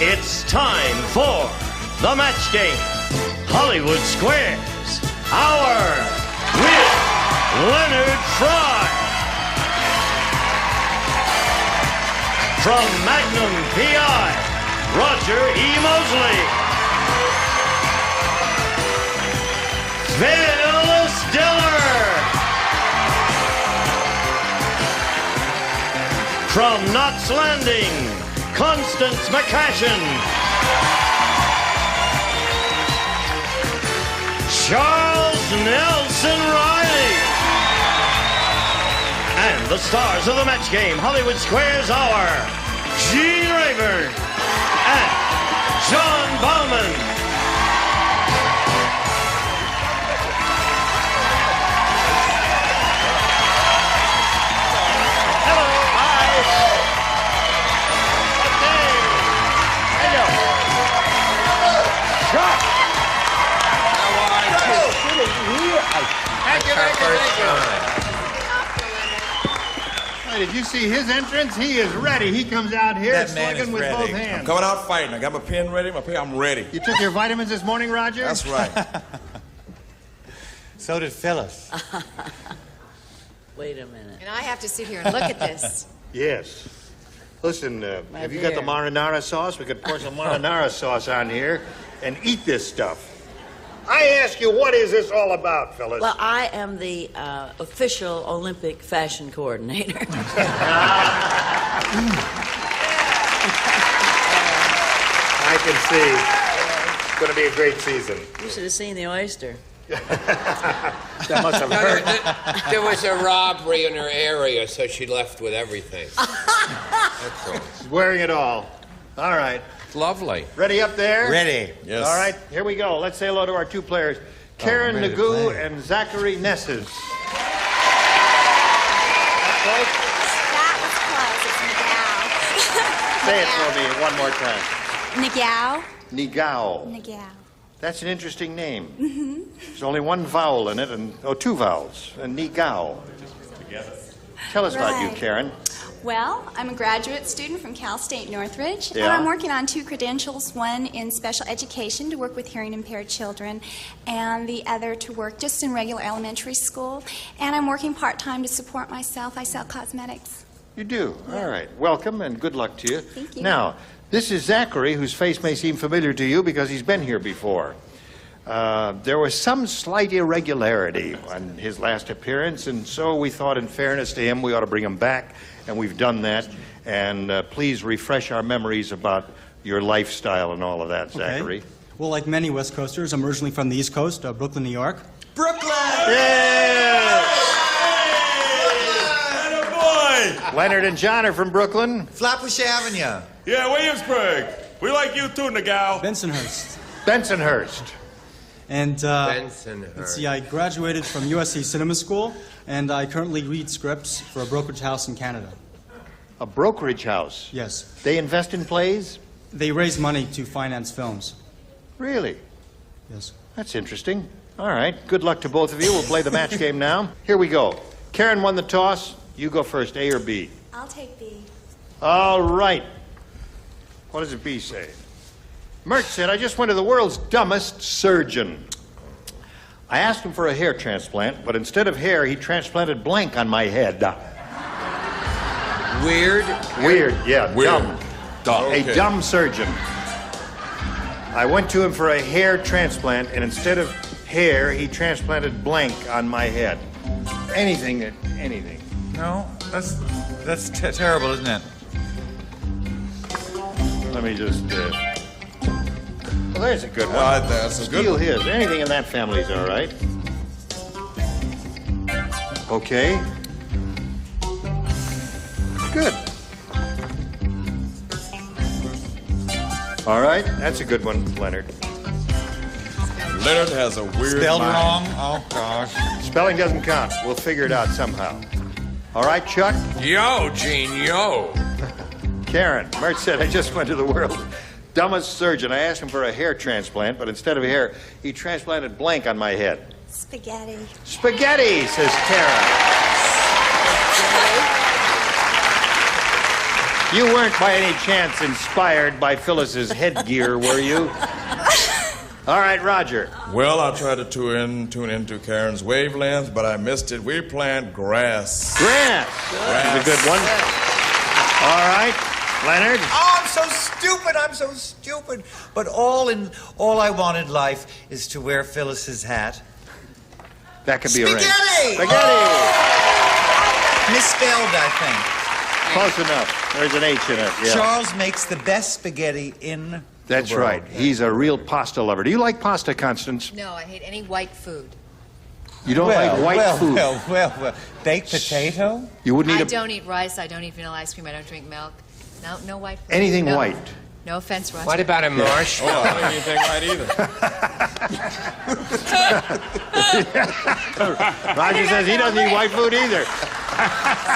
It's time for the match game. Hollywood Squares, Hour with Leonard Frey. From Magnum P.I., Roger E. Mosley. Phyllis Diller. From Knots Landing, Constance McCashin. Charles Nelson Reilly. And the stars of the match game, Hollywood Squares Hour, Gene Rayburn and John Bowman. Did you see his entrance? He is ready. He comes out here slugging with both hands. I'm coming out fighting. I got my pen ready. I'm ready. You took your vitamins this morning, Roger? That's right. So did Phyllis. Wait a minute. And I have to sit here and look at this. Yes. Listen, have you got the marinara sauce? We could pour some marinara sauce on here and eat this stuff. I ask you, what is this all about, Phyllis? Well, I am the official Olympic fashion coordinator. I can see. It's going to be a great season. You should have seen the oyster. That must have hurt. There was a robbery in her area, so she left with everything. That's all. She's wearing it all. All right. Lovely. Ready up there? Ready. Yes. All right, here we go. Let's say hello to our two players, Karen Nagu and Zachary Nesses. That was close. It's Nigao. Say it for me one more time. Nigao. Nigao. Nigao. That's an interesting name. Mm-hmm. There's only one vowel in it, and two vowels. And Nigao. Tell us about you, Karen. Well, I'm a graduate student from Cal State Northridge, Yeah. and I'm working on 2 credentials, one in special education to work with hearing impaired children, and the other to work just in regular elementary school. And I'm working part-time to support myself. I sell cosmetics. You do? Yeah. All right. Welcome, and good luck to you. Thank you. Now, this is Zachary, whose face may seem familiar to you because he's been here before. There was some slight irregularity on his last appearance, and so we thought, in fairness to him, we ought to bring him back, and we've done that. And please refresh our memories about your lifestyle and all of that, Zachary. Okay. Well, like many West Coasters, I'm originally from the East Coast, Brooklyn, New York. Brooklyn! Yeah! Boy! Leonard and John are from Brooklyn. Flatbush Avenue. Yeah, Williamsburg. We like you too, Nagao. Bensonhurst. Bensonhurst. And, Bensonhurst. let's see, I graduated from USC Cinema School, and I currently read scripts for a brokerage house in Canada. A brokerage house? Yes. They invest in plays? They raise money to finance films. Really? Yes. That's interesting. All right. Good luck to both of you. We'll play the match game now. Here we go. Karen won the toss. You go first, A or B? I'll take B. All right. What does it B say? Mert said, I just went to the world's dumbest surgeon. I asked him for a hair transplant, but instead of hair, he transplanted blank on my head. Weird? Weird, yeah. Weird. Dumb. Okay. A dumb surgeon. I went to him for a hair transplant, and instead of hair, he transplanted blank on my head. Anything. No, that's terrible, isn't it? Let me just, well, there's a good one. That's a good Steal one. his. Anything in that family's all right. Okay. Good. All right, that's a good one, Leonard. Leonard has a weird Spelled mind. wrong? Oh, gosh. Spelling doesn't count. We'll figure it out somehow. All right, Chuck? Yo, Gene, yo. Karen, Mert said, I just went to the world's dumbest surgeon. I asked him for a hair transplant, but instead of hair, he transplanted blank on my head. Spaghetti. Spaghetti, says Karen. You weren't by any chance inspired by Phyllis's headgear, were you? All right, Roger. Well, I tried to tune into Karen's wavelength, but I missed it. We plant grass. Grass. That's a good one. All right, Leonard. Oh, I'm so stupid. But all I want in life is to wear Phyllis's hat. That could be arranged. Spaghetti! Spaghetti. Misspelled, I think. Close enough. There's an H in it. Yeah. Charles makes the best spaghetti in That's the world. right. He's a real pasta lover. Do you like pasta, Constance? No, I hate any white food. You don't like white food? Well. Baked potato? You wouldn't eat I don't eat rice. I don't eat vanilla ice cream. I don't drink milk. No white food. anything No. white. No offense, Roger. What about a marshmallow? Oh, I don't eat anything right either. Roger says he doesn't eat white food either.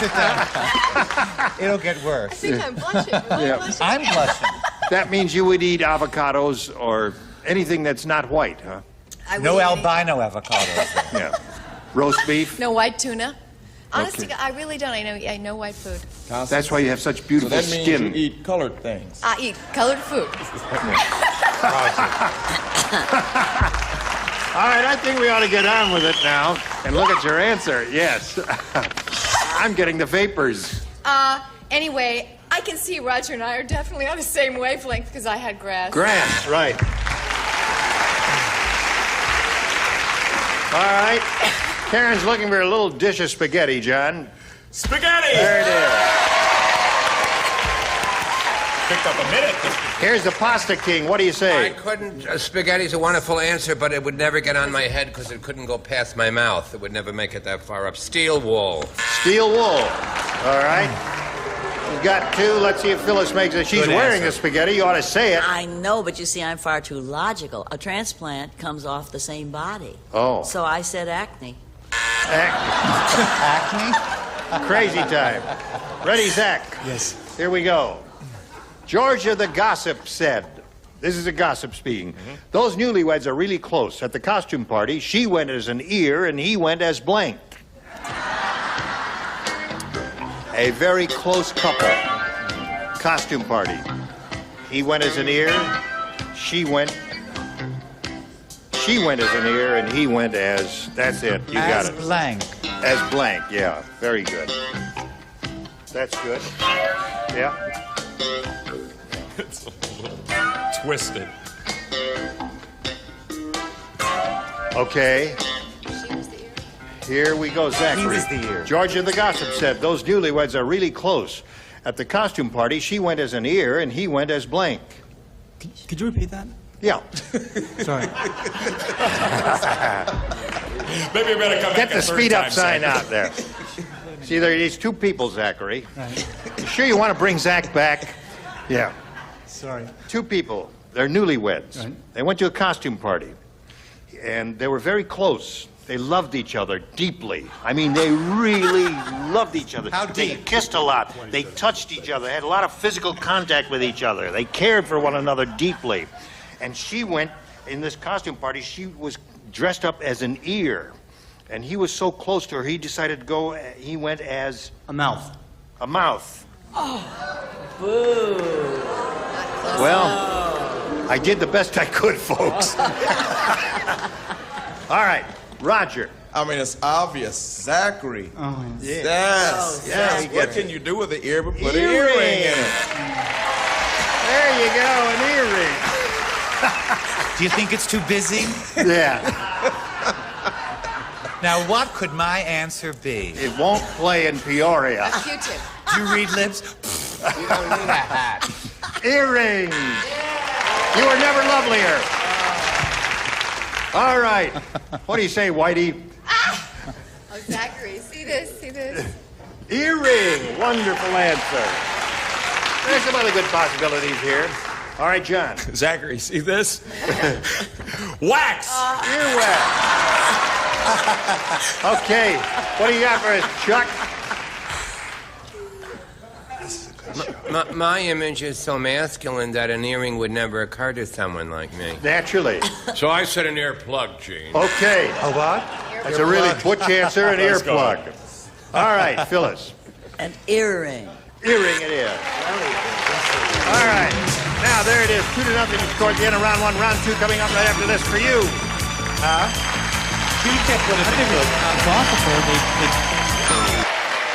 Sit down. It'll get worse. I think I'm blushing. Am I Yeah. blushing? I'm blushing. That means you would eat avocados or anything that's not white, huh? I No would eat albino avocados. Yeah. Roast beef. No white tuna. Honestly, Okay. I really don't. I know white food. That's why you have such So beautiful that means skin. you eat colored things. I eat colored food. All right, I think we ought to get on with it now and look at your answer. Yes. I'm getting the vapors. Anyway, I can see Roger and I are definitely on the same wavelength because I had grass. Grass, right. All right. Karen's looking for a little dish of spaghetti, John. Spaghetti! There it is. Picked up a minute. Here's the Pasta King. What do you I say? couldn't. Spaghetti's a wonderful answer, but it would never get on my head because it couldn't go past my mouth. It would never make it that far up. Steel wool. Steel wool. All right. We've got two. Let's see if Phyllis makes it. She's Good wearing answer. the spaghetti. You ought to say it. I know, but you see, I'm far too logical. A transplant comes off the same body. Oh. So I said acne. Acne? Crazy time. Ready, Zach? Yes. Here we go. Georgia the gossip said, this is a gossip speaking, those newlyweds are really close. At the costume party, she went as an ear and he went as blank. A very close couple. Costume party. He went as an ear, she went as an ear, and he went as, that's it, you got As it. blank. As blank, yeah, very good. That's good. Yeah. It's a little twisted. Okay. She was the ear. Here we go, Zachary. He was the ear. Georgia the gossip said, those newlyweds are really close. At the costume party, she went as an ear and he went as blank. Could you repeat that? Yeah. Sorry. Maybe you better come Get back the a third speed up time, sign Zach. out there. See, there are these two people, Zachary. Right. You sure you want to bring Zach back? Yeah. Sorry. Two people. They're newlyweds. Right. They went to a costume party. And they were very close. They loved each other deeply. I mean, they really loved each other. How They deep? kissed a lot. They touched each other. Had a lot of physical contact with each other. They cared for one another deeply. And she went, in this costume party, she was dressed up as an ear. And he was so close to her, he decided to go, he went as A mouth. a mouth. Boo. Well, I did the best I could, folks. All right, Roger. I mean, it's obvious. Zachary. Oh, yeah. Yes. Yeah, Yes. he What gets can you do with the ear but put Earring. an earring in it? There you go, an earring. Do you think it's too busy? Yeah, Now, what could my answer be? it won't play in Peoria. Q-tip. Do you read lips? You don't need a hat. Earrings. You were never lovelier. All right. What do you say, Whitey? Oh, Zachary, see this? See this? Earring. Wonderful answer. There's some other good possibilities here. All right, John. Zachary, see this? Wax! Earwax. Okay. What do you got for us, Chuck? My image is so masculine that an earring would never occur to someone like me. Naturally. So I said an earplug, Gene. Okay. A what? That's a really butch answer, an Let's go. earplug. All right, Phyllis. An earring. Earring it is. All right. Now, there it is. 2-0 to score at the end of round one. Round two coming up right after this for you.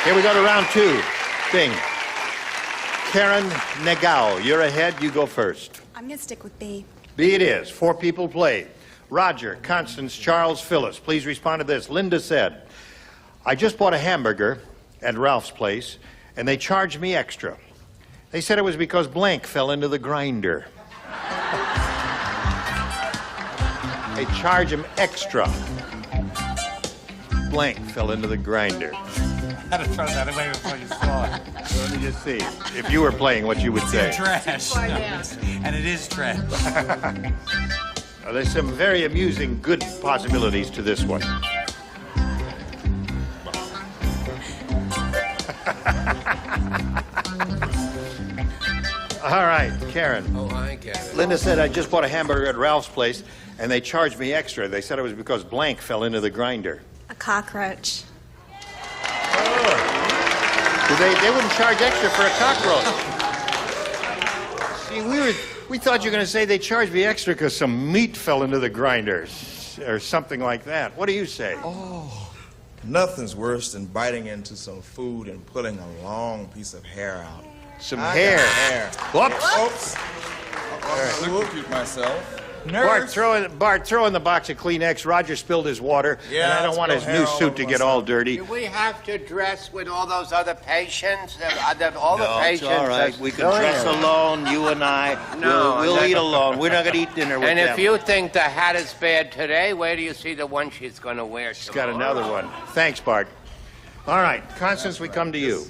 Here we go to round two. Bing. Karen Negao, you're ahead. You go first. I'm going to stick with B. B it is. 4 people play. Roger, Constance, Charles, Phyllis. Please respond to this. Linda said, I just bought a hamburger at Ralph's place, and they charged me extra. They said it was because blank fell into the grinder. They charge him extra. Blank fell into the grinder. I had to throw that away before you saw it. Let me just see. If you were playing, what you would say. Trash. And it is trash. Now, there's some very amusing, good possibilities to this one. All right, Karen. Oh, I get it. Linda said, I just bought a hamburger at Ralph's place, and they charged me extra. They said it was because blank fell into the grinder. A cockroach. They wouldn't charge extra for a cockroach. See, we thought you were going to say they charged me extra because some meat fell into the grinder or something like that. What do you say? Oh, nothing's worse than biting into some food and pulling a long piece of hair out. Some hair. Whoops. Oops. I electrocute myself. Bart, throw in the box of Kleenex. Roger spilled his water, Yeah, and I don't want his new suit to get all dirty. Do we have to dress with all those other patients? All the No, patients. it's all right. We can dress alone, you and I. No, we'll eat alone. We're not going to eat dinner with And them. if you think the hat is bad today, where do you see the one she's going to wear She's got another one. Thanks, Bart. All right, Constance, we come to you.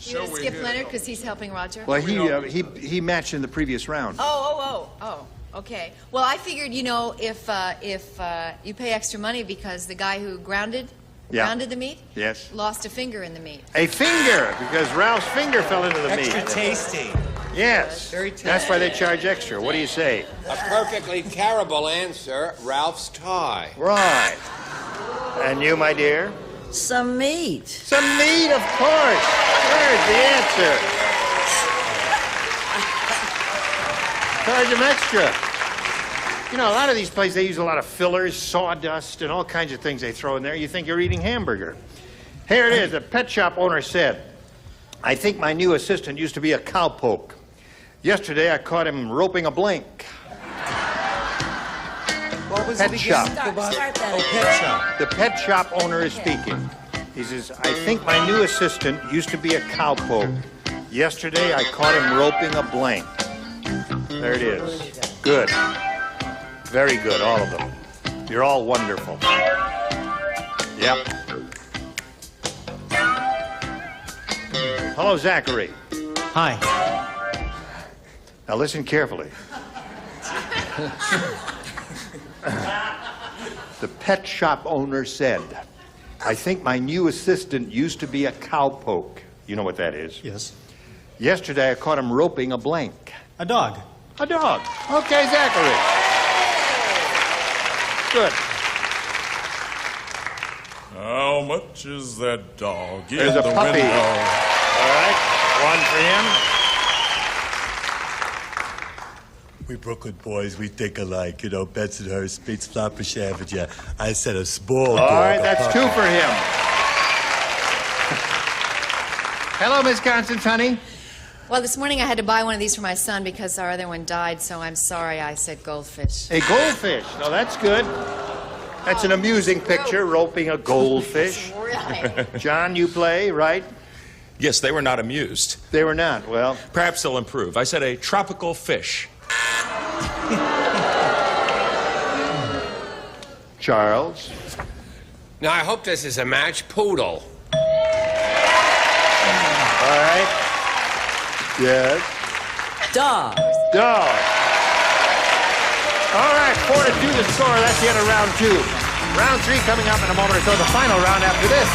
You gonna skip Leonard because he's helping Roger? Well, he matched in the previous round. Oh. Okay. Well, I figured, if you pay extra money because the guy who grounded the meat, Yes. lost a finger in the meat. A finger, because Ralph's finger fell into the meat. Extra tasty. Yes. Very tasty. That's why they charge extra. What do you say? A perfectly terrible answer, Ralph's tie. Right. And you, my dear? Some meat. Some meat, of course. There's the answer. Charge them extra. A lot of these places, they use a lot of fillers, sawdust, and all kinds of things they throw in there. You think you're eating hamburger. Here it is. The pet shop owner said, I think my new assistant used to be a cowpoke. Yesterday, I caught him roping a blank. What was Pet it shop. again? Start that Oh, again. pet shop. The pet shop owner is speaking. He says, I think my new assistant used to be a cowpoke. Yesterday, I caught him roping a blank. There it is. Good. Very good, all of them. You're all wonderful. Yep. Hello, Zachary. Hi. Now listen carefully. The pet shop owner said, I think my new assistant used to be a cowpoke. You know what that is? Yes. Yesterday, I caught him roping a blank. A dog. A dog. Okay, Zachary. Good. How much is that dog in There's a the puppy. window? All right, one for him. We Brooklyn boys, we think alike. Bensonhurst beats Floppershaven. I said a small dog. All right, that's two for him. Hello, Miss Constance, honey. Well, this morning I had to buy one of these for my son because our other one died, so I'm sorry I said goldfish. A goldfish. Now, that's good. That's an amusing picture, roping a goldfish. Really? John, you play, right? Yes, they were not amused. They were not. Well, Perhaps they'll improve. I said a tropical fish. Charles. Now, I hope this is a match. Poodle. All right. Yes. Dog. Dog. All right, 4-2 the score. That's the end of round two. Round three coming up in a moment or so. The final round after this.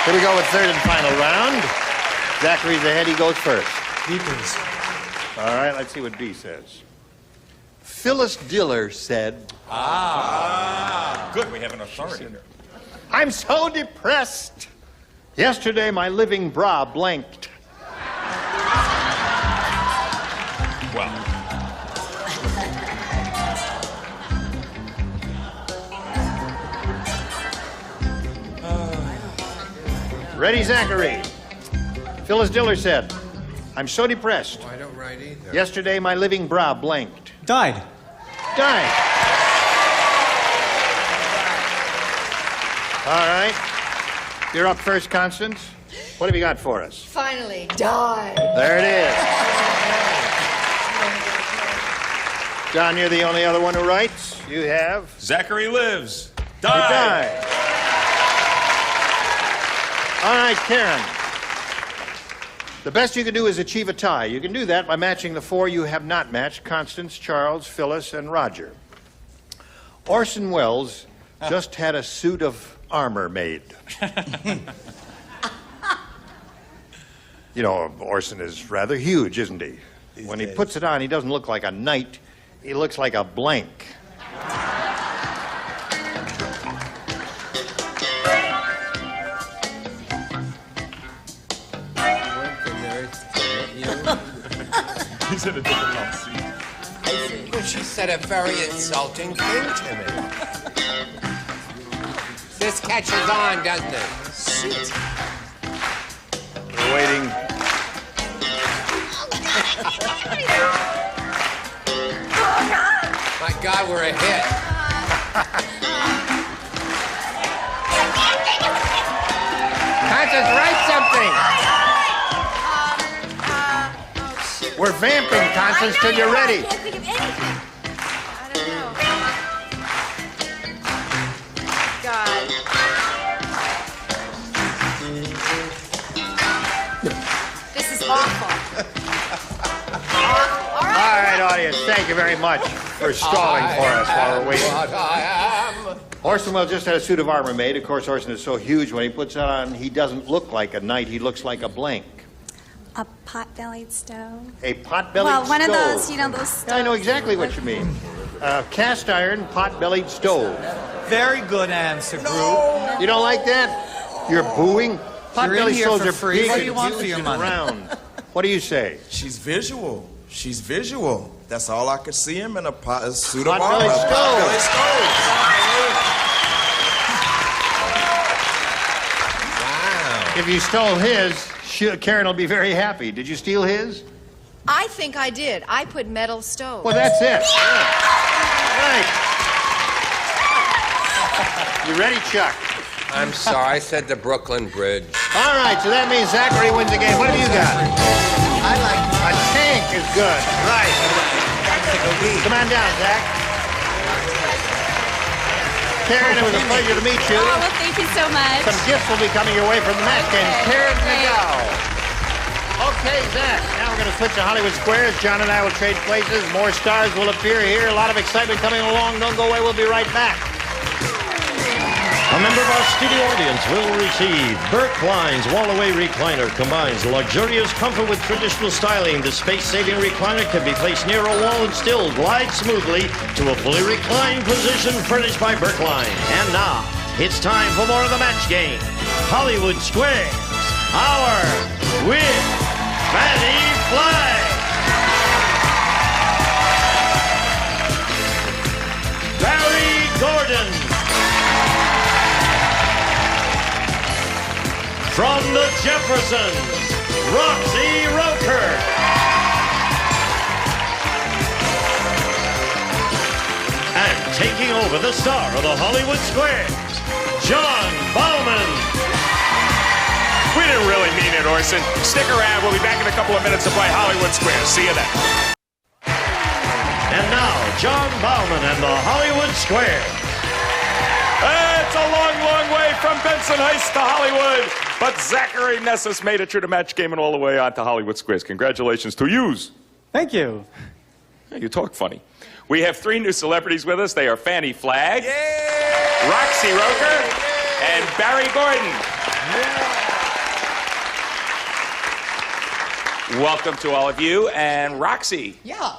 Here we go with third and final round. Zachary's ahead. He goes first. B, please. All right, let's see what B says. Phyllis Diller said, Good, we have an authority here. I'm so depressed. Yesterday, my living bra blanked. Well, Ready, Zachary? Phyllis Diller said, I'm so depressed. I don't write either. Yesterday, my living bra blanked. Died. Died. All right. You're up first, Constance. What have you got for us? Finally, die. There it is. John, you're the only other one who writes. You have... Zachary lives. He died. All right, Karen. The best you can do is achieve a tie. You can do that by matching the four you have not matched: Constance, Charles, Phyllis, and Roger. Orson Welles just had a suit of armor made. You know, Orson is rather huge, isn't he? When he puts it on, he doesn't look like a knight. He looks like a blank. He's in a different love seat. Well, she said a very insulting thing to me. This catches on, doesn't it? Shoot. We're waiting. My God, we're a hit. Constance, write something. We're vamping, Constance, till you're ready. I can't think of anything. I don't know. God. This is awful. All right, audience, thank you very much for stalling for us while we're waiting. What I am. Orson Welles just had a suit of armor made. Of course, Orson is so huge, when he puts it on, he doesn't look like a knight. He looks like a blank. A pot-bellied stove. A pot-bellied stove. Well, one of those, you know, those Yeah, I know exactly what you mean. Cast iron pot-bellied stove. Very good answer, group. You don't like that? You're booing? Pot-bellied here stoves for are free. big What do and you want for huge your and money? round. What do you say? She's visual. She's visual. That's all I could see him in a suit of Pot-bellied armor. stove. Pot-bellied stove. Wow. If you stole his, Karen will be very happy. Did you steal his? I think I did. I put metal stove. Well, that's it. Right. You ready, Chuck? I'm sorry, I said the Brooklyn Bridge. All right, so that means Zachary wins the game. What have you got? I like A tank is good. Right. Come on down, Zach. Karen, it was a pleasure to meet you. Oh, well, thank you so much. Some gifts will be coming your way from the match game. Karen great. McDowell. Okay, Zach. Now we're going to switch to Hollywood Squares. John and I will trade places. More stars will appear here. A lot of excitement coming along. Don't go away. We'll be right back. A member of our studio audience will receive Burt Klein's wall-away recliner. Combines luxurious comfort with traditional styling. The space-saving recliner can be placed near a wall and still glide smoothly to a fully reclined position furnished by Burt Klein. And now, it's time for more of the match game. Hollywood Squares, Hour with Fannie Flagg. Barry Gordon. From the Jeffersons, Roxie Roker. And taking over the star of the Hollywood Squares, John Bauman. We didn't really mean it, Orson. Stick around. We'll be back in a couple of minutes to play Hollywood Squares. See you then. And now, John Bauman and the Hollywood Squares. It's a long, long way from Benson Heights to Hollywood. But Zachary Nessus made it through the match game and all the way on to Hollywood Squares. Congratulations to yous. Thank you. Hey, you talk funny. We have three new celebrities with us. They are Fannie Flagg, Roxie Roker, and Barry Gordon. Welcome to all of you. And Roxie. Yeah.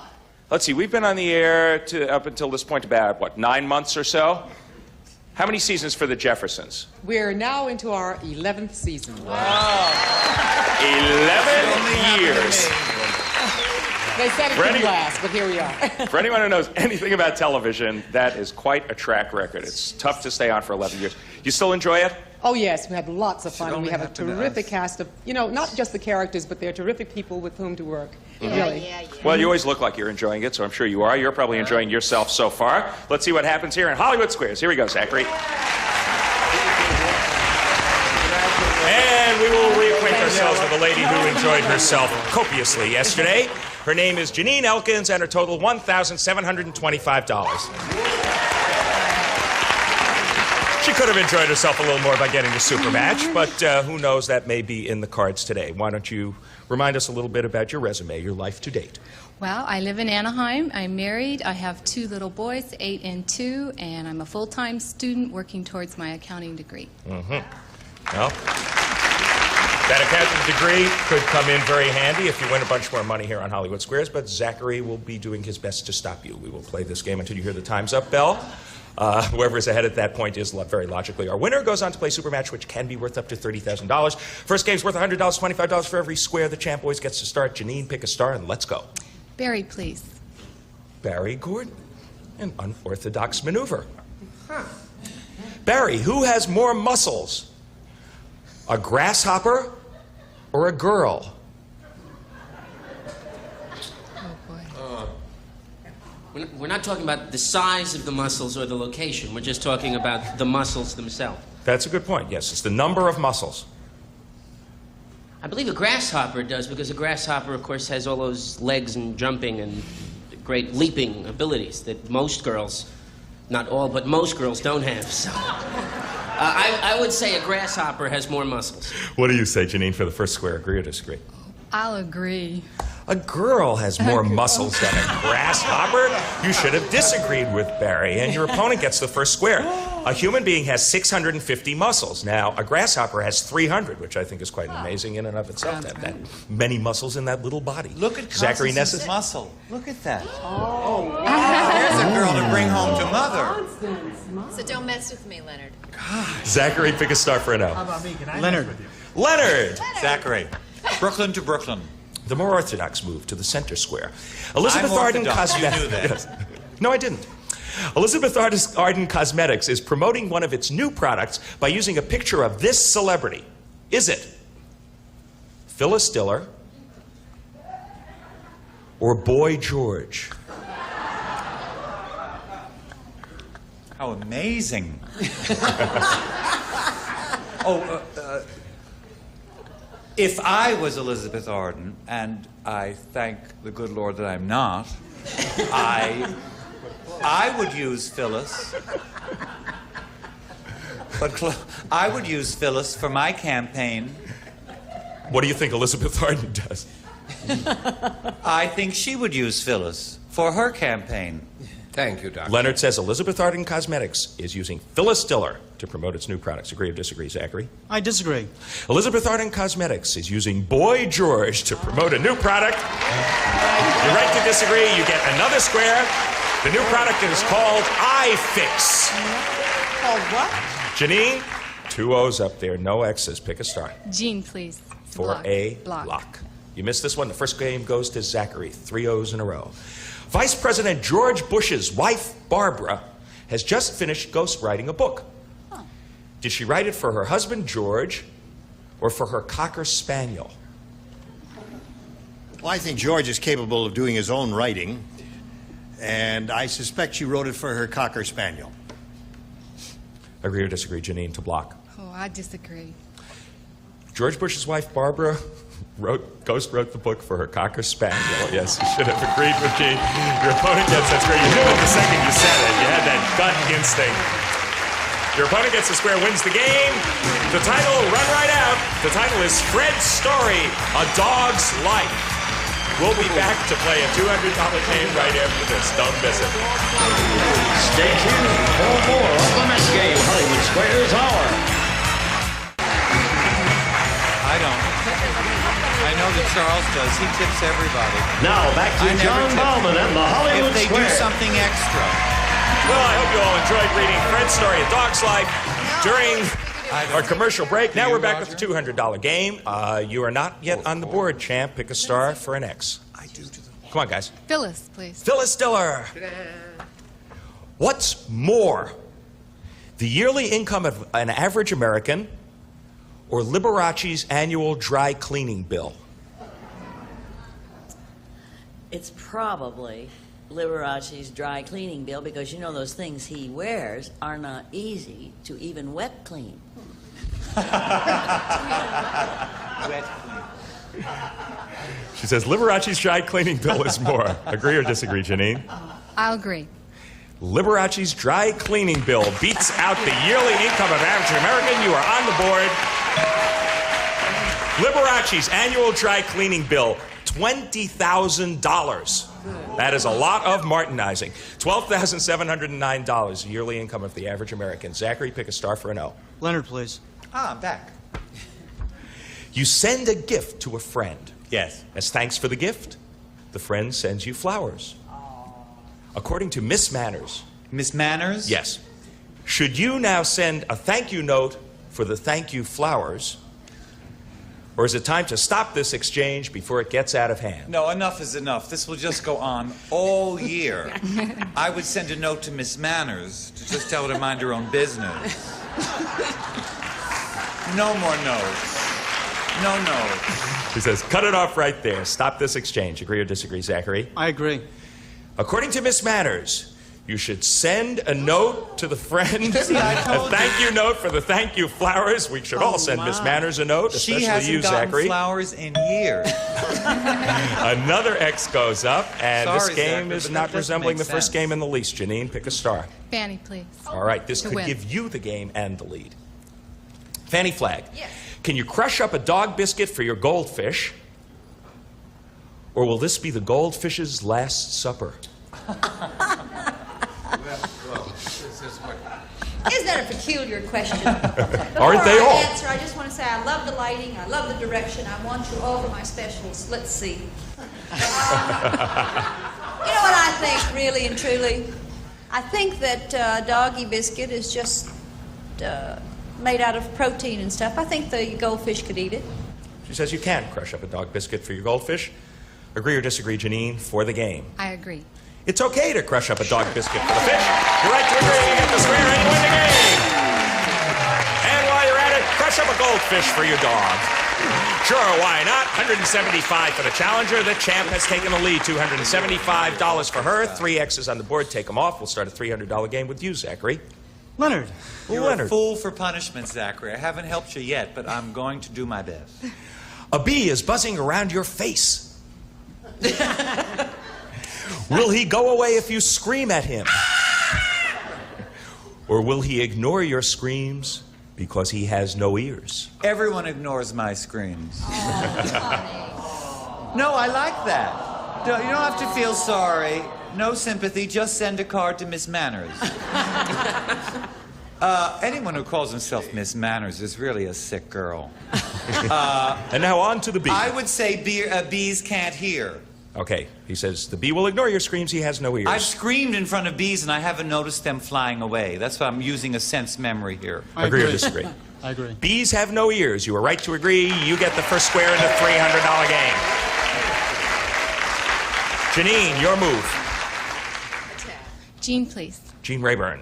Let's see, we've been on the air up until this point about, what, 9 months or so? How many seasons for the Jeffersons? We're now into our 11th season. Wow. 11 years. They said it would last, but here we are. For anyone who knows anything about television, that is quite a track record. It's tough to stay on for 11 years. You still enjoy it? Oh, yes, we had lots of fun, and we have a terrific cast of, you know, not just the characters, but they're terrific people with whom to work. Really. Well, you always look like you're enjoying it, so I'm sure you are. You're probably enjoying yourself so far. Let's see what happens here in Hollywood Squares. Here we go, Zachary. And we will reacquaint ourselves with a lady who enjoyed herself copiously yesterday. Her name is Janine Elkins, and her total $1,725. She could have enjoyed herself a little more by getting the super match, but who knows, that may be in the cards today. Why don't you remind us a little bit about your resume, your life to date? Well, I live in Anaheim. I'm married. I have 2 little boys, 8 and 2, and I'm a full-time student working towards my accounting degree. Well, that accounting degree could come in very handy if you win a bunch more money here on Hollywood Squares, but Zachary will be doing his best to stop you. We will play this game until you hear the time's up bell. Whoever is ahead at that point is very logically our winner. Goes on to play Super Match, which can be worth up to $30,000. First game's worth $100, $25 for every square. The champ always gets to start. Janine, pick a star, and let's go. Barry, please. Barry Gordon. An unorthodox maneuver. Barry, who has more muscles? A grasshopper or a girl? We're not talking about the size of the muscles or the location. We're just talking about the muscles themselves. That's a good point. Yes, it's the number of muscles. I believe a grasshopper does, because a grasshopper, of course, has all those legs and jumping and great leaping abilities that most girls, not all, but most girls don't have. So I would say a grasshopper has more muscles. What do you say, Janine, for the first square? Agree or disagree? I'll agree. A girl has more muscles than a grasshopper? You should have disagreed with Barry, and your opponent gets the first square. A human being has 650 muscles. Now, a grasshopper has 300, which I think is quite amazing in and of itself, to have that many muscles in that little body. Look at Zachary Constance's muscle. Look at that. Oh, wow. There's a girl to bring home to mother. So don't mess with me, Leonard. Zachary, pick a star for an O. How about me? Can I Leonard. Leonard! Zachary. Brooklyn to Brooklyn. The more orthodox move to the center square. Elizabeth Arden Cosmetics. You knew that. Yes. No, I didn't. Elizabeth Arden Cosmetics is promoting one of its new products by using a picture of this celebrity. Is it Phyllis Diller or Boy George? How amazing. If I was Elizabeth Arden, and I thank the good Lord that I'm not, I would use Phyllis. But I would use Phyllis for my campaign. What do you think Elizabeth Arden does? I think she would use Phyllis for her campaign. Thank you, Doctor. Leonard says Elizabeth Arden Cosmetics is using Phyllis Diller to promote its new products. Agree or disagree, Zachary? I disagree. Elizabeth Arden Cosmetics is using Boy George to promote a new product. You're right to disagree. You get another square. The new product is called iFix. Called what? Janine, 2 O's up there, no X's. Pick a star. Jean, please. For a block. You missed this one. The first game goes to Zachary. 3 O's in a row. Vice President George Bush's wife, Barbara, has just finished ghostwriting a book. Did she write it for her husband, George, or for her Cocker Spaniel? Well, I think George is capable of doing his own writing, and I suspect she wrote it for her Cocker Spaniel. Agree or disagree, Janine, to block? Oh, I disagree. George Bush's wife, Barbara, ghost wrote the book for her Cocker Spaniel. Yes, you should have agreed with Gene. Your opponent gets that square. You knew it the second you said it. You had that gut instinct. Your opponent gets the square, wins the game. The title, run right out. The title is Fred's Story, A Dog's Life. We'll be back to play a $200 game right after this. Don't miss it. Stay tuned for more of the next game, Hollywood Squares Hour. I don't. I know that Charles does. He tips everybody. Now, back to John Bauman and the Hollywood If they Square. do something extra. Well, I hope you all enjoyed reading Fred's story, A Dog's Life, during our commercial break. Now we're back with the $200 game. You are not yet on the board, champ. Pick a star for an X. Come on, guys. Phyllis, please. Phyllis Diller. What's more, the yearly income of an average American or Liberace's annual dry cleaning bill? It's probably Liberace's dry cleaning bill because you know those things he wears are not easy to even wet clean. Wet clean. She says Liberace's dry cleaning bill is more. Agree or disagree, Janine? I'll agree. Liberace's dry cleaning bill beats out the yearly income of average American. You are on the board. Liberace's annual dry cleaning bill, $20,000. That is a lot of Martinizing. $12,709, the yearly income of the average American. Zachary, pick a star for an O. Leonard, please. I'm back. You send a gift to a friend. Yes. As thanks for the gift, the friend sends you flowers. According to Miss Manners. Miss Manners? Yes. Should you now send a thank you note for the thank you flowers, or is it time to stop this exchange before it gets out of hand? No, enough is enough. This will just go on all year. I would send a note to Miss Manners to just tell her to mind her own business. No more notes. No notes. He says, cut it off right there. Stop this exchange. Agree or disagree, Zachary? I agree. According to Miss Manners, you should send a note to the friend, See, I a told thank you note for the thank you flowers. We should all send Miss Manners a note, especially She hasn't you, gotten Zachary. flowers in years. Another X goes up, and Sorry, this game Zachary, is but not that doesn't resembling make the first sense. game in the least. Janine, pick a star. Fannie, please. All right, this To could win. give you the game and the lead. Fannie Flagg. Yes. Can you crush up a dog biscuit for your goldfish? Or will this be the goldfish's last supper? Isn't that a peculiar question? Aren't they all? Before I answer, I just want to say I love the lighting, I love the direction, I want you over my specials. Let's see. You know what I think, really and truly? I think that doggy biscuit is just made out of protein and stuff. I think the goldfish could eat it. She says you can crush up a dog biscuit for your goldfish. Agree or disagree, Janine, for the game? I agree. It's okay to crush up a dog biscuit for the fish. You're right to agree. You get the square and you win the game. And while you're at it, crush up a goldfish for your dog. Sure, why not? $175 for the challenger. The champ has taken the lead. $275 for her. 3 X's on the board. Take them off. We'll start a $300 game with you, Zachary. Leonard. You're Leonard. a fool for punishment, Zachary. I haven't helped you yet, but I'm going to do my best. A bee is buzzing around your face. Will he go away if you scream at him? Or will he ignore your screams because he has no ears? Everyone ignores my screams. No, I like that. You don't have to feel sorry. No sympathy. Just send a card to Miss Manners. Anyone who calls himself Miss Manners is really a sick girl. And now on to the bee. I would say bees can't hear. Okay, he says the bee will ignore your screams. He has no ears. I've screamed in front of bees and I haven't noticed them flying away. That's why I'm using a sense memory here. Agree or disagree? I agree. Bees have no ears. You are right to agree. You get the first square in the $300 game. Janine, your move. Jean, please. Gene Rayburn.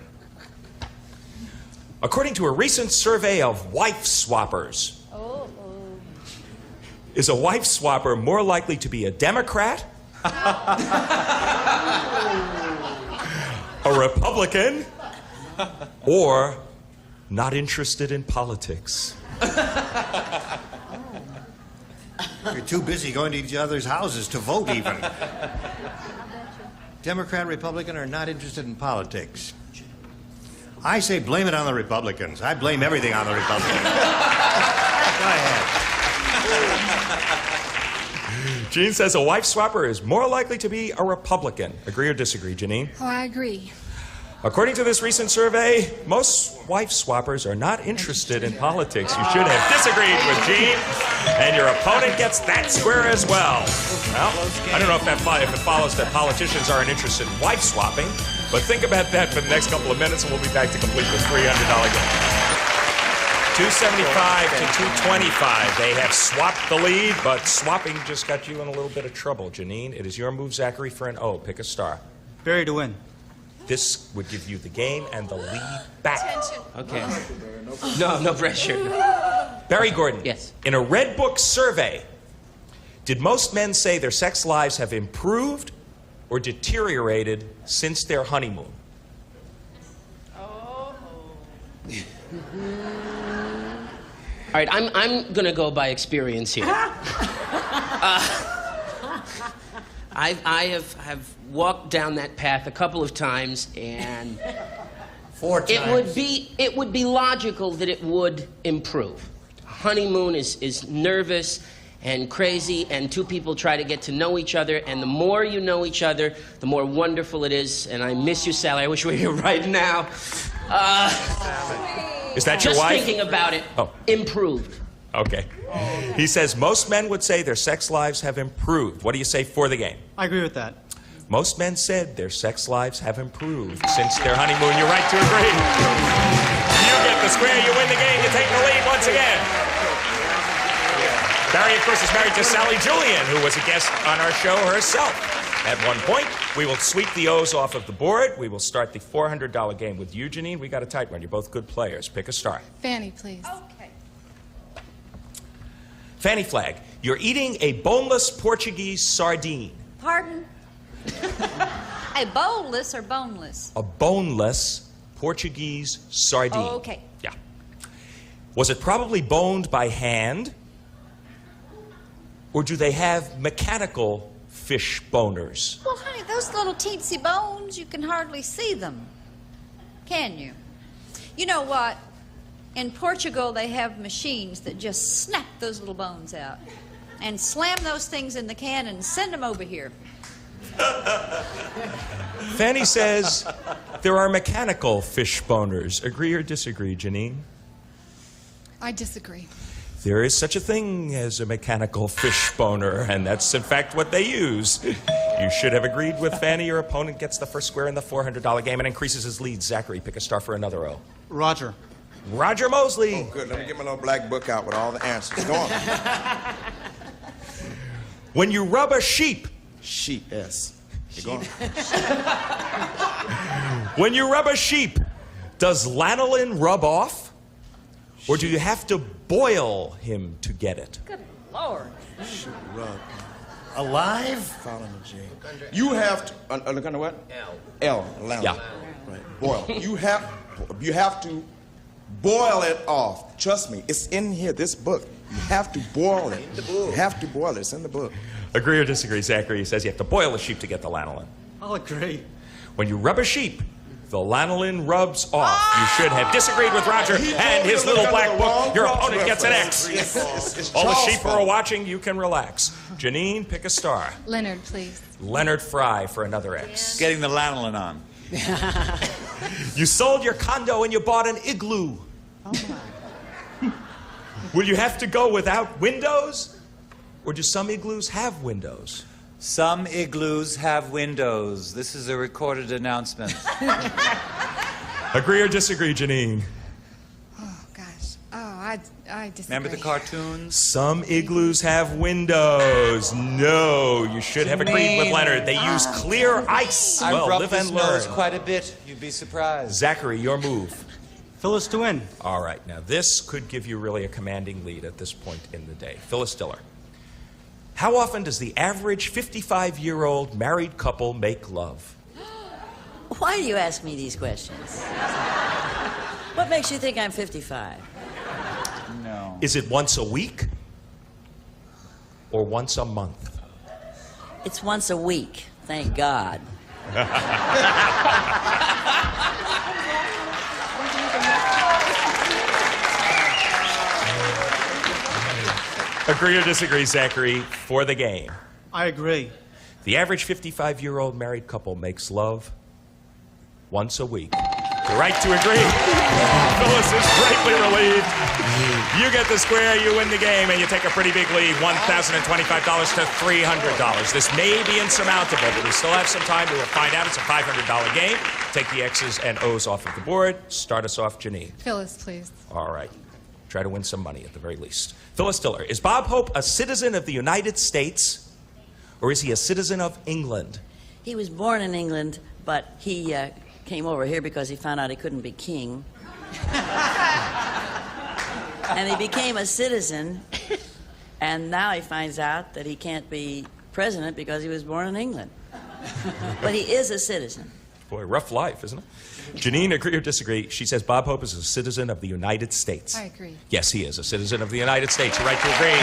According to a recent survey of wife swappers, is a wife swapper more likely to be a Democrat, a Republican, or not interested in politics? You're too busy going to each other's houses to vote, even. Democrat, Republican, are not interested in politics. I say blame it on the Republicans. I blame everything on the Republicans. Go ahead. Gene says a wife swapper is more likely to be a Republican. Agree or disagree, Janine? Oh, I agree. According to this recent survey, most wife swappers are not interested in politics. You should have disagreed with Gene, and your opponent gets that square as well. Well, I don't know if it follows that politicians aren't interested in wife swapping, but think about that for the next couple of minutes, and we'll be back to complete the $300 game. 275 to 225. They have swapped the lead, but swapping just got you in a little bit of trouble. Janine, it is your move, Zachary, for an O. Pick a star. Barry to win. This would give you the game and the lead back. Okay. No pressure. Barry Gordon. Yes. In a Red Book survey, did most men say their sex lives have improved or deteriorated since their honeymoon? All right, I'm going to go by experience here. I have walked down that path a couple of times, and 4 times. It would be logical that it would improve. Honeymoon is nervous and crazy, and two people try to get to know each other, and the more you know each other, the more wonderful it is. And I miss you, Sally. I wish we were here right now. Is that your wife? Just thinking about it. Oh. Improved. Okay. He says most men would say their sex lives have improved. What do you say for the game? I agree with that. Most men said their sex lives have improved since their honeymoon. You're right to agree. You get the square, you win the game, you take the lead once again. Barry, of course, is married to Sally Julian, who was a guest on our show herself. At one point, we will sweep the O's off of the board. We will start the $400 game with you, Janine. We got a tight one. You're both good players. Pick a star. Fannie, please. Okay. Fannie Flagg, you're eating a boneless Portuguese sardine. Pardon? A boneless or boneless? A boneless Portuguese sardine. Oh, okay. Yeah. Was it probably boned by hand? Or do they have mechanical fish boners? Well, honey, those little teensy bones, you can hardly see them. Can you? You know what? In Portugal, they have machines that just snap those little bones out and slam those things in the can and send them over here. Fannie says there are mechanical fish boners. Agree or disagree, Janine? I disagree. There is such a thing as a mechanical fish boner, and that's in fact what they use. You should have agreed with Fannie. Your opponent gets the first square in the $400 game and increases his lead. Zachary, pick a star for another O. Roger. Roger Mosley. Oh, good. Let me get my little black book out with all the answers. Go on. When you rub a sheep. Sheep, yes. Go on. When you rub a sheep, does lanolin rub off? Or do you have to boil him to get it? Good Lord. Shoot, rub. Alive? Follow me, Gene. You have to, under what? L. L. Yeah. Right. Boil. You have to boil it off. Trust me, it's in here, this book. You have to boil it. You have to boil it. It's in the book. Agree or disagree, Zachary? He says you have to boil a sheep to get the lanolin. I'll agree. When you rub a sheep, the lanolin rubs off. You should have disagreed with Roger and his little black book. Your opponent gets an X. All the sheep who are watching, you can relax. Janine, pick a star. Leonard, please. Leonard Frey for another X. Getting the lanolin on. You sold your condo and you bought an igloo. Oh, my. Will you have to go without windows? Or do some igloos have windows? Some igloos have windows. This is a recorded announcement. Agree or disagree, Janine? Oh, gosh. Oh, I disagree. Remember the cartoons? Some igloos have windows. No, you should have agreed with Leonard. They use clear ice. I've Well, rubbed live this and learn. nose quite a bit. You'd be surprised. Zachary, your move. Phyllis to win. All right, now this could give you really a commanding lead at this point in the day. Phyllis Diller. How often does the average 55-year-old married couple make love? Why do you ask me these questions? What makes you think I'm 55? No. Is it once a week or once a month? It's once a week, thank God. Agree or disagree, Zachary, for the game? I agree. The average 55-year-old married couple makes love once a week. The right to agree. Phyllis is greatly relieved. You get the square, you win the game, and you take a pretty big lead, $1,025 to $300. This may be insurmountable, but we still have some time. We will find out. It's a $500 game. Take the X's and O's off of the board. Start us off, Janine. Phyllis, please. All right. Try to win some money at the very least. Phyllis Diller, is Bob Hope a citizen of the United States, or is he a citizen of England? He was born in England, but he came over here because he found out he couldn't be king. And he became a citizen, and now he finds out that he can't be president because he was born in England. But he is a citizen. Boy, rough life, isn't it? Janine, agree or disagree? She says Bob Hope is a citizen of the United States. I agree. Yes, he is a citizen of the United States. You're right to agree.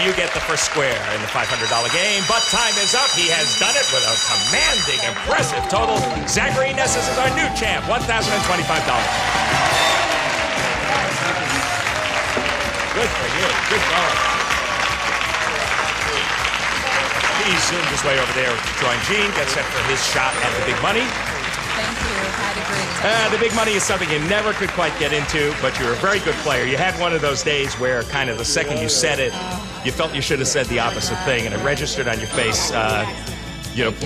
You get the first square in the $500 game, but time is up. He has done it with a commanding, impressive total. Zachary Nessus is our new champ, $1,025. Good for you. Good going. He zoomed his way over there to join Gene, gets set for his shot at the big money. Thank you. Had a great time. The big money is something you never could quite get into, but you're a very good player. You had one of those days where kind of the second you said it, you felt you should have said the opposite thing, and it registered on your face,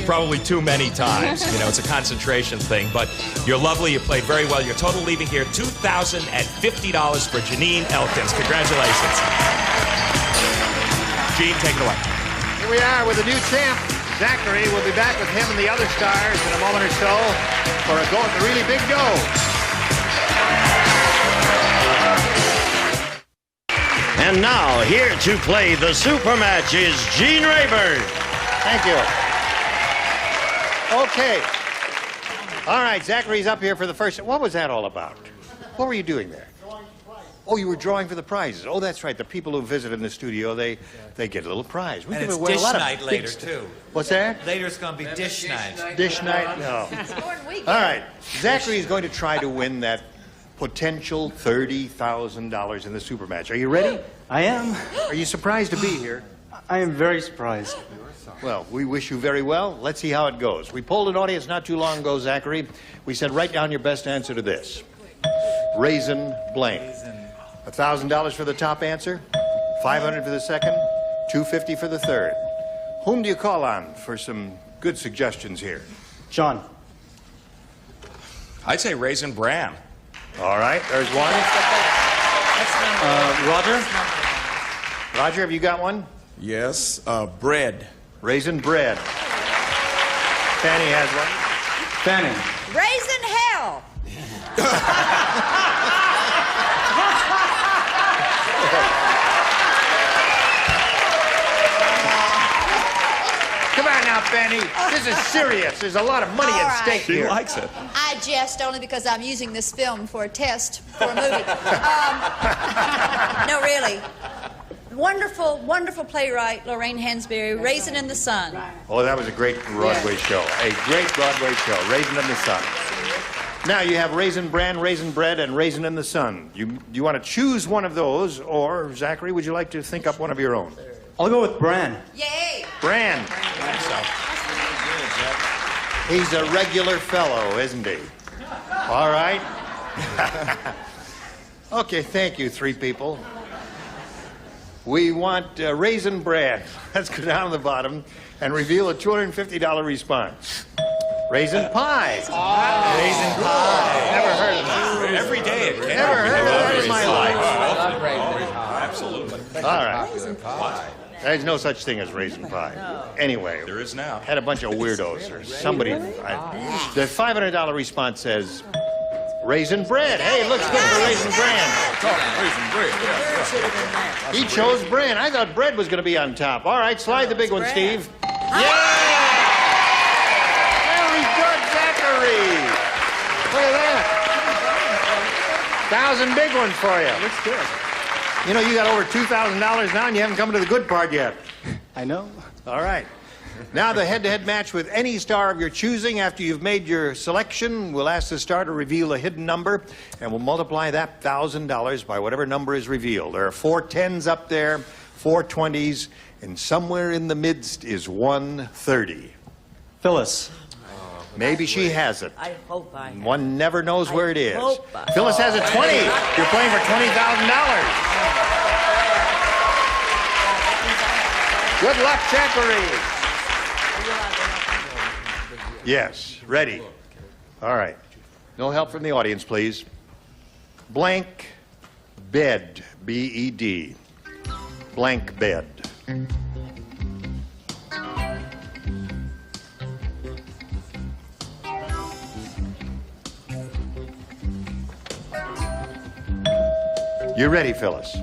probably too many times. It's a concentration thing, but you're lovely. You played very well. Your total leaving here, $2,050 for Janine Elkins. Congratulations. Gene, take it away. Here we are with a new champ, Zachary. We'll be back with him and the other stars in a moment or so for a go at the really big dough. And now, here to play the super match is Gene Rayburn. Thank you. Okay. All right, Zachary's up here for the first... What was that all about? What were you doing there? Oh, you were drawing for the prizes. Oh, that's right. The people who visit in the studio, they get a little prize. And it's dish night later, too. What's that? Later it's going to be dish night. Dish night? No. All right. Zachary is going to try to win that potential $30,000 in the super match. Are you ready? I am. Are you surprised to be here? I am very surprised. Well, we wish you very well. Let's see how it goes. We polled an audience not too long ago, Zachary. We said, write down your best answer to this. Raisin blank. $1,000 for the top answer, $500 for the second, $250 for the third. Whom do you call on for some good suggestions here? John. I'd say Raisin Bran. All right, there's one. Roger? Roger, have you got one? Yes, bread. Raisin bread. Fannie has one. Fannie. Raisin hell. Come on now, Fannie. This is serious. There's a lot of money at stake here. She likes it. I jest only because I'm using this film for a test for a movie. No, really. Wonderful, wonderful playwright, Lorraine Hansberry, Raisin in the Sun. Oh, that was a great Broadway show. A great Broadway show, Raisin in the Sun. Now you have Raisin Bran, Raisin Bread, and Raisin in the Sun. You want to choose one of those, or, Zachary, would you like to think up one of your own? I'll go with Bran. Yay! Bran. He's a regular fellow, isn't he? All right. Okay, thank you, three people. We want Raisin Bran. Let's go down to the bottom and reveal a $250 response. Raisin Pie. Raisin Pie. Never heard of that. Every day it can. Never heard of that in my life. Absolutely. All right. There's no such thing as Raisin Pie. Anyway. There is now. Had a bunch of weirdos or somebody. The $500 response says Raisin Bread. Hey, it looks good for Raisin Bran. Raisin Bread. He chose Bran. I thought bread was going to be on top. All right, slide the big one, Steve. Yeah! Very good, Zachary. Look at that. 1,000 big ones for you. Looks good. You know, you got over $2,000 now, and you haven't come to the good part yet. I know. All right. Now the head-to-head match with any star of your choosing. After you've made your selection, we'll ask the star to reveal a hidden number, and we'll multiply that $1,000 by whatever number is revealed. There are 4 10s up there, 4 20s, and somewhere in the midst is 1 30. Phyllis. Maybe she has it. I hope I have. One never knows where it is. hope I- Phyllis has a 20. You're playing for $20,000. Good luck, Zachary. Yes, ready. All right. No help from the audience, please. Blank bed, B-E-D. Blank bed. You're ready, Phyllis.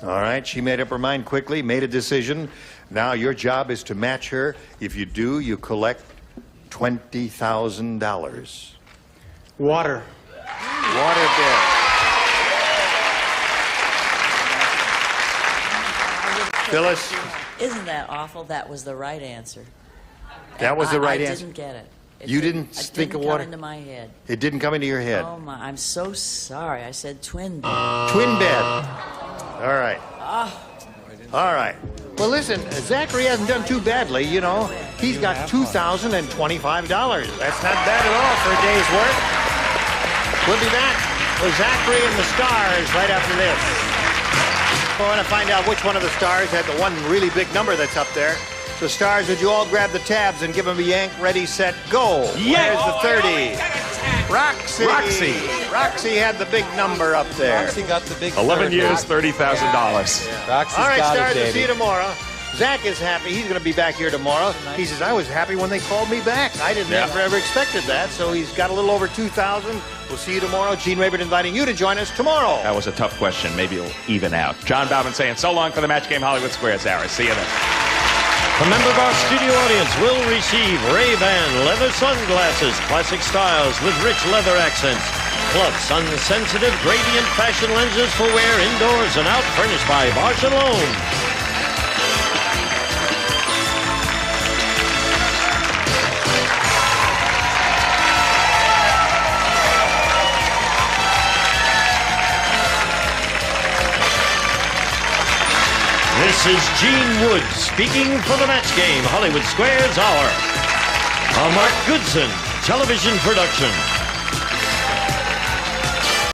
All right, she made up her mind quickly, made a decision. Now your job is to match her. If you do, you collect $20,000. Water. Water bed. Phyllis? Isn't that awful? That was the right answer. That was the right answer? I didn't get it. You didn't think of water? It didn't come into my head. It didn't come into your head. Oh my! I'm so sorry. I said twin bed. Twin bed. All right. All right. Well, listen, Zachary hasn't done too badly, you know. He's got $2,025. That's not bad at all for a day's work. We'll be back with Zachary and the stars right after this. I want to find out which one of the stars had the one really big number that's up there. So, stars, would you all grab the tabs and give them a yank, ready, set, go? Yank! Where's the 30? Roxie. Roxie had the big number up there. Roxie got the big 11 30. years, $30,000. Roxie's All right, got stars, it, we'll baby. see you tomorrow. Zach is happy. He's going to be back here tomorrow. He says, I was happy when they called me back. I didn't ever expected that. So he's got a little over 2,000. We'll see you tomorrow. Gene Rayburn inviting you to join us tomorrow. That was a tough question. Maybe it'll even out. John Bauman saying so long for the Match Game Hollywood Squares hour. See you then. A member of our studio audience will receive Ray-Ban leather sunglasses, classic styles with rich leather accents, plus sun-sensitive gradient fashion lenses for wear indoors and out, furnished by Bosch & Lone. This is Gene Wood speaking for the Match Game Hollywood Squares Hour. A Mark Goodson television production.